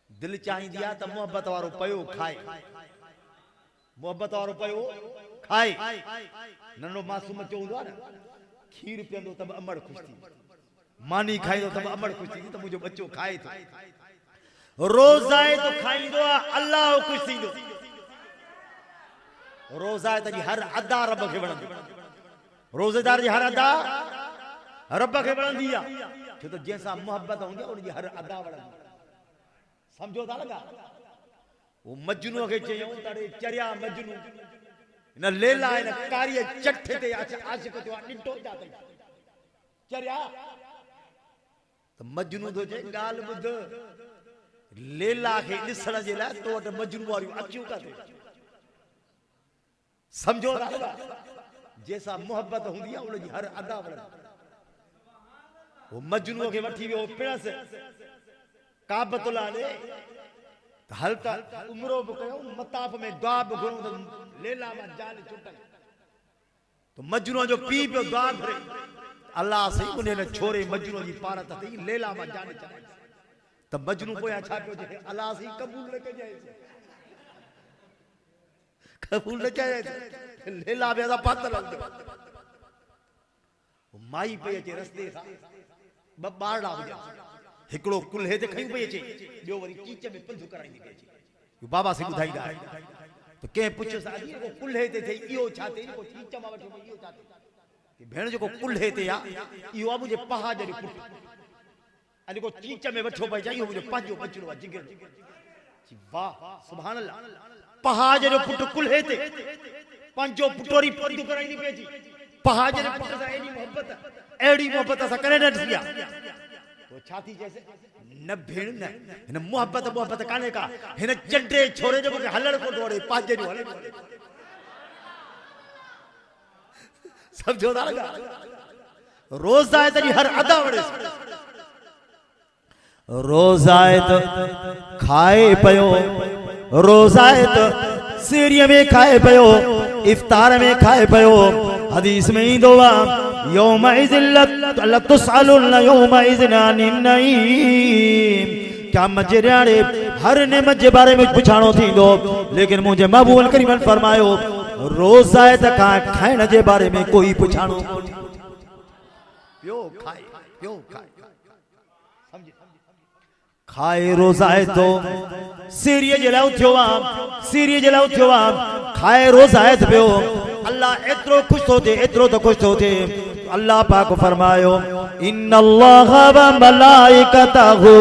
दिल चाहिंदी है त मोहब्बत वारो पयो खाए मोहब्बत वारो पयो खाए नन्नो मासूम चवंदो आहे न खीर पियंदो तब अमड़ खुश थी मानी खाइंदो तब अमड़ खुश थी त मुंहिंजो बच्चो खाए थो रोज़ाए तो खाइंदो आहे अल्लाह खुश थींदो रोज़ाए त हर अदा रब खे वणंदी रोज़ेदार जी हर अदा रब खे वणंदी आहे छो त जंहिंसां मोहब्बत हूंदी आहे उनजी हर अदा वणंदी समझो था लगा वो मजनू के चयो तड़े चरिया मजनू न लेला न कार्य चट्ठे ते आशिक थियो डिटो जाते चरिया तो मजनू तो जे गाल बुध लेला के दिसण जे ला तो वट मजनू वारी अखियूं का थे समझो था लगा जैसा मोहब्बत हुंदी है उनजी हर अदा वण वो मजनू के वठी वियो पिणस काबतुल्लाह ने हल्का उमरो भी कयो मताफ में दुआ भी घुरो लेला में जान छुटल तो मजनू जो पी पे दुआ करे अल्लाह से उन्हें ने छोरे मजनू जी पार तई लेला मा जान चाहे त मजनू पोया छा पियो जे अल्लाह से कबूल न कजाए कबूल न कजाए लेला बे दा पात लग माई पे जे रस्ते सा बारडा हुआ हिकड़ो कुल्हे ते खई पे जे बियो वरी कीच में पंध कराईंदी पे जे बाबा से बुधाईदा तो के पूछो सादी को कुल्हे ते थे इयो छाते को कीच मा वठो इयो छाते कि भेण जो कुल्हे ते या इयो आ मुझे पहाड़ जे पुट अने को कीच में वठो पे जाई मुझे पांचो बचड़ो जिगर जी वाह सुभान अल्लाह पहाड़ जो पुट कुल्हे ते पांचो पुटोरी पंध कराईंदी पे जी पहाड़ जे पुट सा एड़ी मोहब्बत सा करे न दिया तो छाती जैसे न भेण न इन मोहब्बत काने का इन चंडे छोरे जो के हलड़ को दौड़े पाजे जो हले समझो ना लगा रोज आए तरी हर अदा वड़े रोज आए तो खाए पयो रोज आए तो सीरिया में खाए पयो इफ्तार में खाए पयो हदीस में ही दुआ यौमइज़िन लतुसअलुन यौमइज़िन अनिन नईम क्या मजरियाड़े हर नेमत जे बारे में पुछाणो थींदो लेकिन मुझे महबूब करीम फरमायो रोज़ आए त खाइण जे बारे में कोई पुछाणो पियो खाए समझ खाए रोज़ आए तो सीरिया जे लाउ थियो आ खाए रोज़ आए तो पियो अल्लाह एतरो खुश तो थे एतरो तो खुश तो थे अल्लाह पाक फरमायो इन्नल्लाह व मलाइकतहू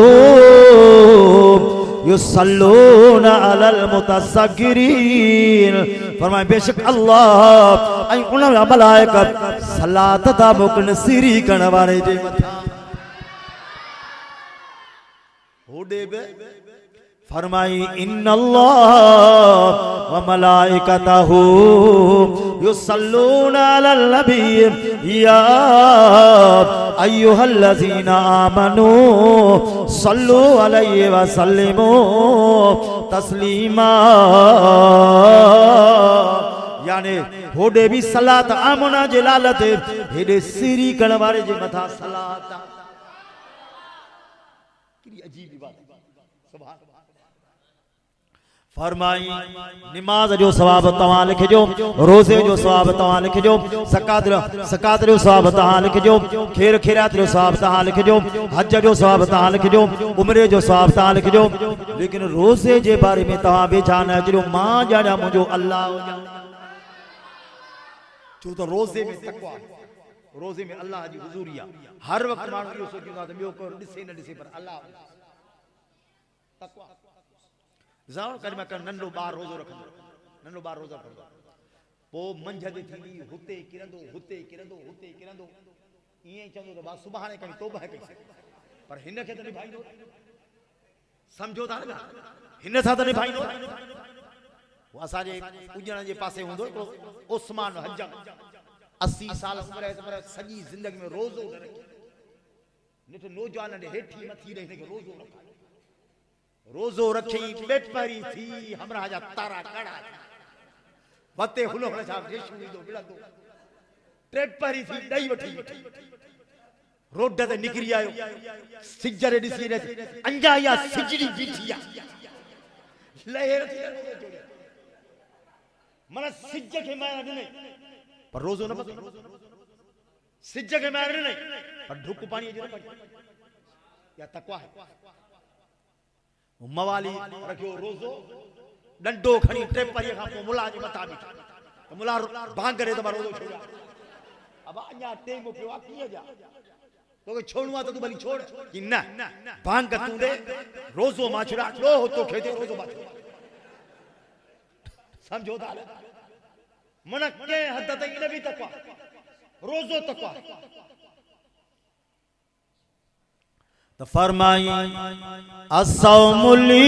युसल्लूना अलल मुतसग्गिरीन फरमाए बेशक अल्लाह ऐं उन मलाइका सलात ता मोकन सिरी करण वाले जे मथा होडे बे फरमाई इन्नल्लाह व मलाइकतहू युसल्लूना अलल नबी या अय्युहल्लज़ीना आमनू सल्लू अलैहि व सल्लिमू तस्लीमा यानी होडे भी सलात आमना जे लालत हेडे सिरी करण वाले जे मथा सलात की अजीब बात सुभान फरमाई नमाज जो सवाब तवां लिखजो रोजे जो सवाब तवां लिखजो सकात जो सवाब तवां लिखजो खैर खैरात जो सवाब तवां लिखजो हज जो सवाब तवां लिखजो उम्रे जो सवाब तवां लिखजो लेकिन रोजे जे बारे में तवां बेचा न अचो मां जाना मुझो अल्लाह छो तो रोजे में तकवा रोजे में अल्लाह जी हुजूरिया हर वक्त माण्हू इहो सोचींदा त ॿियो को ॾिसे न ॾिसे पर अल्लाह तकवा ज़ार कर मैं नंढो बार रोजो रखंदो पो मंझंदि थींदी हुते किरंदो ईअं चवंदो त बा सुभाणे कई तौबा कई पर हिन खे त निभाईंदो समझो था न हिन सां त निभाईंदो वो असांजे उजण जे पासे हूंदो हिकिड़ो उस्मान हजम 80 साल उम्र है सॼी ज़िंदगी में रोज़ो न रखी निठ नौजवान ने हेठी मथी रही के रोज़ो रखी बेपरी थी हमरा जा तारा कड़ा वते हुलो छा देशू दो बिलंदो ट्रेपरी थी दई वठी रोड ते निकरी आयो सिजरे दिसी ने अंजा या सिजड़ी बीठिया लहर थी मन सिज के मार ने पर रोज़ो न पतो सिज के मार ने पर ढुक पानी जो या तकवा है मवाली रखियो रोज़ो डंडो खणी ट्रेपरी का मुला जे मथा बीठा तो मुला भांग करे तो रोज़ो छोड़ा अब अन्या टेम पे किए जा तो के छोड़वा तो तू भली छोड़ कि ना भांग तू दे रोज़ो माछड़ा लो तो खेते रोज़ो माछड़ा समझो था मन के हद तक इन भी तकवा रोज़ो तकवा तो फरमाई अस्सौमुली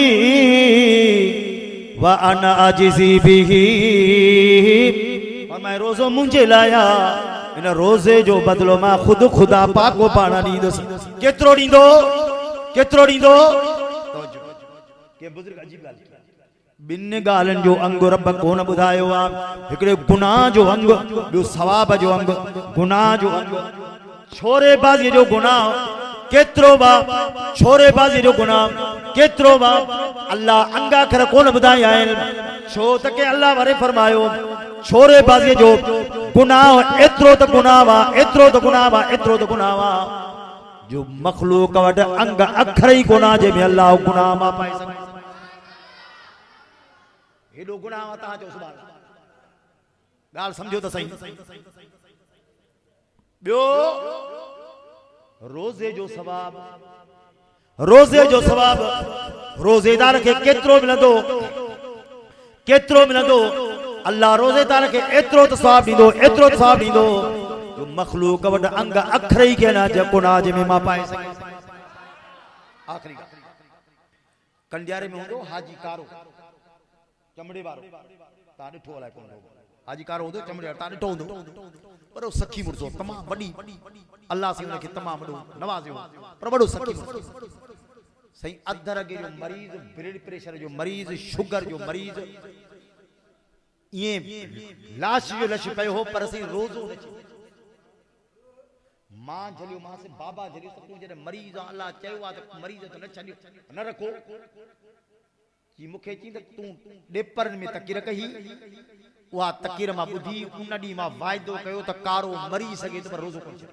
व अना अजिज़ी बिही फरमाए रोज़ो मुझे लाया इन रोज़े जो बदलो मां खुद खुदा पाक को पाना दींदुसि केतिरो ॾींदो के बुजुर्ग अजीब ॻाल्हि बिन गालन जो अंग रब कोन बुधायो आ एकड़े गुनाह जो अंग बो सवाब जो अंग गुनाह जो अंग छोरे बाजी जो गुनाह केतरो बा छोरे बाजी जो गुनाह केतरो बा अल्लाह अंगा कर कोन बुधाया छो त के अल्लाह वारे फरमायो छोरे बाजी जो गुनाह एतरो त गुनाह वा एतरो त गुनाह वा एतरो त गुनाह वा जो मखलूक वट अंग अखर ही गुनाह जे में अल्लाह गुनाह मा पाए सके हेडो गुनाह ता जो सुभान गाल समझो त सही बियो रोजे जो सवाब रोजेदार के केतरो मिलंदो अल्लाह रोजेदार के एतरो त सवाब दींदो जो मखलूक वट अंग अखर ही के ना जे गुनाह जे में मा पाए सके आखिरी कंडियारे में होंदो हाजी कारो चमड़े वारो ता ॾिठो अलाए कोन हाजी कारो होंदो चमड़े वारो ता ॾिठो होंदो पर वो सखी मुर्सो तमाम वडी अल्लाह से उनके तमाम वडो नवाज़ियो पर वडो सखी मुर्सो सही अधर के जो मरीज ब्लड प्रेशर जो मरीज शुगर जो मरीज ये लाश जो लश पे हो पर सही रोजो मां जलियो मां से बाबा जलियो सब तू जरे मरीज अल्लाह चयो आ त मरीज तो न छडियो न रखो कि मुखे चींद तू डेपरन में तकीर कही वा तकीर मा बुधी उन डी मा वायदो कयो त कारो मरी सके त रोजो कोन छे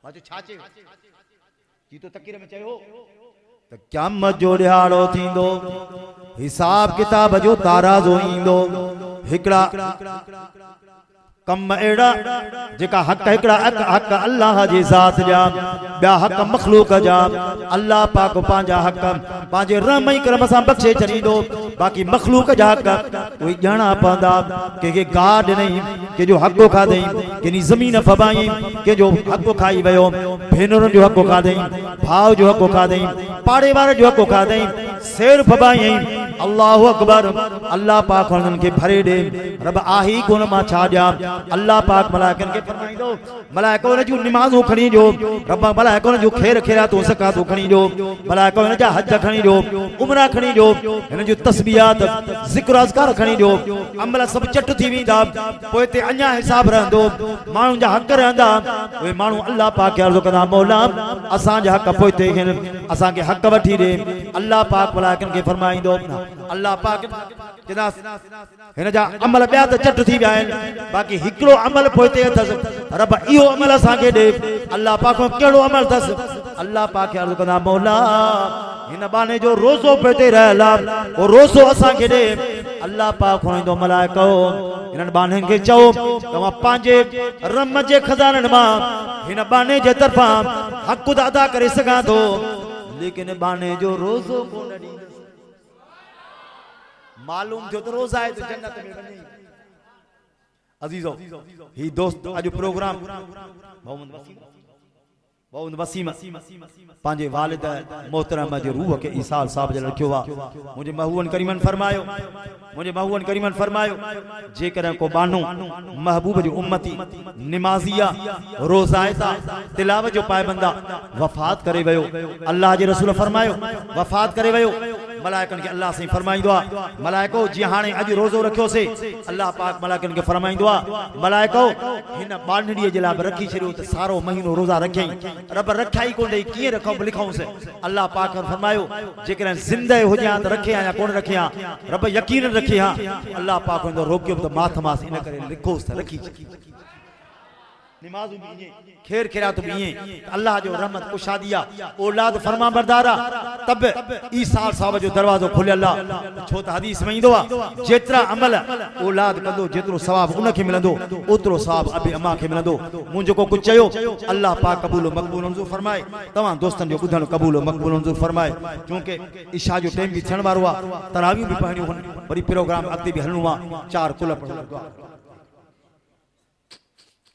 मा जो छाचे जी तो तकीर में चयो त क़यामत जो ॾिहाड़ो थींदो हिसाब किताब जो ताराज़ो ईंदो हिकड़ा कम एड़ा जेका हक हिकड़ा हक अल्लाह जी जात जा बया हक मखलूक जा अल्लाह पाक पांजा हक पांजे रहम ई करम सां बख्शे छॾींदो बाकी मखलूक जा हक कोई ॼाणा पवंदा के गाड नहीं के जो हक खाधई के जमीन फबाई के जो हक खाई वयो भेनरुन जो हक खाधई भाव जो हक खाधई पाड़े वारे जो हक खाधई शेर फबाई अल्लाहु अकबर अल्लाह पाक उन्हनि के भरे दे रब आही कोन मा छा ॾिया अल्लाह पाक मलाइकन के फरमाइंदो मलाइको उन जो नमाज़ खणी जो रब मलाइको उन जो खेर खेरा तो सका तो खणी जो मलाइको उन जा हज खणी जो उमरा खणी जो इन जो तस्बीहात जिक्र अज़कार खणी जो अमल सब चट थी वींदा पोइ ते अञा हिसाब रहंदो माण्हू जा हक रहंदा ओए माण्हू अल्लाह पाक के अर्ज़ कंदा मौला असां जा हक पोइ ते असां के हक वठी दे अल्लाह पाक मलाइकन के फरमाइंदो अल्लाह पाक चदा हिन जा अमल ॿिया त चट थी विया आहिनि बाक़ी हिकिड़ो अमल पोइते अथसि रब इहो अमल असांखे ॾे अल्लाह पाक कहिड़ो अमल अथसि अल्लाह पाक अर्ज़ कंदा मौला हिन बाने जो रोज़ो पोइते रहियल आहे उहो रोज़ो असांखे ॾे अल्लाह पाक हुनंदो मलाइको हिननि बाननि खे चओ तव्हां पंहिंजे रम जे खज़ाननि मां हिन बाने जे तरफ़ां हक़ अदा करे सघां थो लेकिन बाने जो रोज़ो कोन ॾींदुसि मालूम थियो तो रोज़ा है तो जन्नत में वञे अजीजो ही दोस्त आज प्रोग्राम बहुत वसीम पांजे वालिद मोहतरम जे रूह के ईसाल साहब जे रखियो वा मुझे महबूबन करीमन फरमायो जे करे को बानो महबूब जो उम्मती नमाजिया रोजायता तिलावत जो पाबंदा वफात करे वयो अल्लाह जे रसूल फरमायो वफात करे वयो मलाइकन के अल्लाह से फरमाइंदो मलाइको जी हाने अज रोजो रखियो से अल्लाह पाक मलाइकन के फरमाइंदो मलाइको हिन बांधड़ी जे ला रखी छरियो त सारो महीनो रोजा रखई रब रखाई कोन दई किए रखो लिखो से अल्लाह पाक फरमायो जेकर जिंदा होजा त रखे या कोन रखे रब यकीन रखे अल्लाह पाक तो रोकियो त माथ मास इन करे लिखो त रखी नमाज भी खेर खैरात भी अल्लाह जो रहमत कुशादिया औलाद फरमा बरदारा तब ईसा साहब जो दरवाजो खोले अल्लाह छो त हदीस में इंदो जेतरा अमल औलाद कंदो जेतरो सवाब उन के मिलंदो ओतरो सवाब अबे अम्मा के मिलंदो मुझे को कुछ चयो अल्लाह पाक कबूल मकबूल मंजूर फरमाए तमाम दोस्तन जो बुधन कबूल मकबूल मंजूर फरमाए क्योंकि ईशा जो टाइम भी थियण वारो आ तरावी भी पढ़णी वरी प्रोग्राम अगते भी हलणो आ चार कुल पढ़ो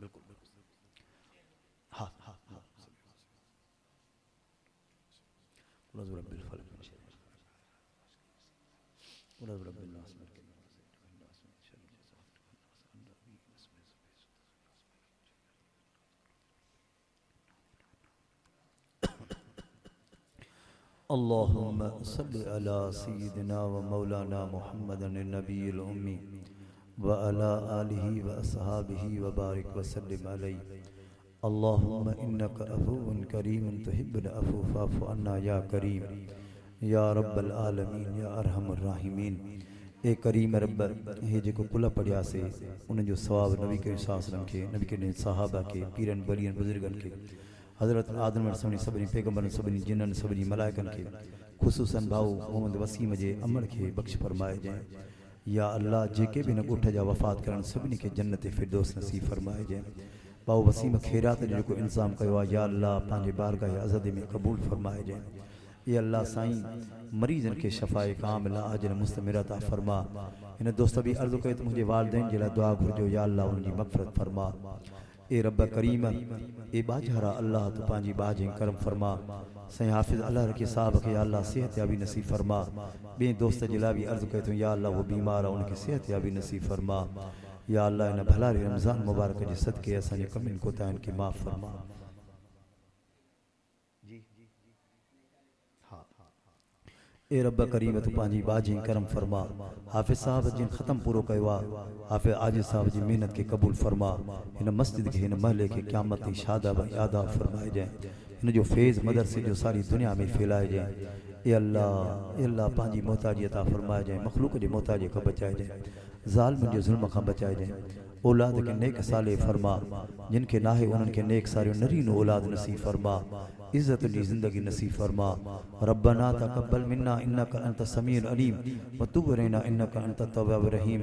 बिल्कुल हाथ अल्लाहुम्मा सल्लि अला सय्यिदिना व मौलाना मुहम्मदिन नबील उम्मी व अला आलिहि व अस्हाबिहि व बारिक व सल्लिम अलैहि। अल्लाहुम्मा इन्नका अफुव्वुन करीमुन तुहिब्बुल अफ़्व फ़अफ़ु अन्ना या करीम या रब्बल आलमीन या अरहमर राहिमीन। ए करीम रब्ब हे जेको कुल पढ़िया से उन जो सवाब नबी करीम सल्लल्लाहु अलैहि वसल्लम के, नबी के सहाबा के, पीरन बलियन बुजुर्गन के, हज़रत आदम सभिनी सभिनी पैगंबरन सभिनी जिन्नन सभिनी मलाइकन के, ख़ुसूसन भाऊ मोहम्मद वसीम जे अमर के बख्श फरमाए जाए। या अल्लाह जेके भी न ॻोठ जा वफ़ात करन सभिनी के जन्नत फिरदौस नसीब फरमाए जाए। भाऊ वसीम खैरात जो जेको इंतज़ाम कयो आहे या अल्लाह पंहिंजे बारगाह अज़द में क़बूल फरमाए जाए। या अल्लाह साईं मरीज़न के शफ़ाए कामिला अजर मुस्तमिर अता फरमा। इन दोस्त भी अर्ज़ु कयो त मुंहिंजे वालिदैन जे लाइ दुआ घुर्जो या अल्लाह उनजी मग़फ़िरत फरमा। ए रब करीम ए बाजहरा अल्लाह तो पांजी बाज करम फरमा। सही हाफिज अल्लाह रखी साहब के या अल्लाह सेहत याबी नसीब फरमा। बे दोस्त जिला भी अर्ज कहे तो या अल्लाह वो बीमार है उनकी सेहत याबी नसीब फरमा। या अल्लाह इन भलारी रमज़ान मुबारक के सदके असांजे कमिन कोताहिन की माफ़ फरमा। ए रब करीम तो पांजी बाजी करम फरमा। हाफिज साहब जिन ख़त्म पूरो कयो आहे, हाफिज आजिज़ साहब जी मेहनत के कबूल फरमा। इन मस्जिद के इन महले के क़यामती शादाब यादाब फरमाए जाए। इन जो फैज़ मदरसे जो सारी दुनिया में फैलाए जाए। ए अल्लाह पांजी मोहताजी अता फरमाए जाए। मखलूक जे मोहताजी का बचाए जाए। ज़ालिम जो जुल्म का बचाए जाए। औलाद के नेक साले फरमा। जिनके नाहे उन्हनि के नेक सारियो नरीनो औलाद नसीब फरमा। इज्जत दी जिंदगी नसीब फरमा। रब्बना तक़ब्बल मिन्ना इन्नका अंत समीउल अलीम व तुब अलैना इन्नका अंत तव्वाबुर रहीम।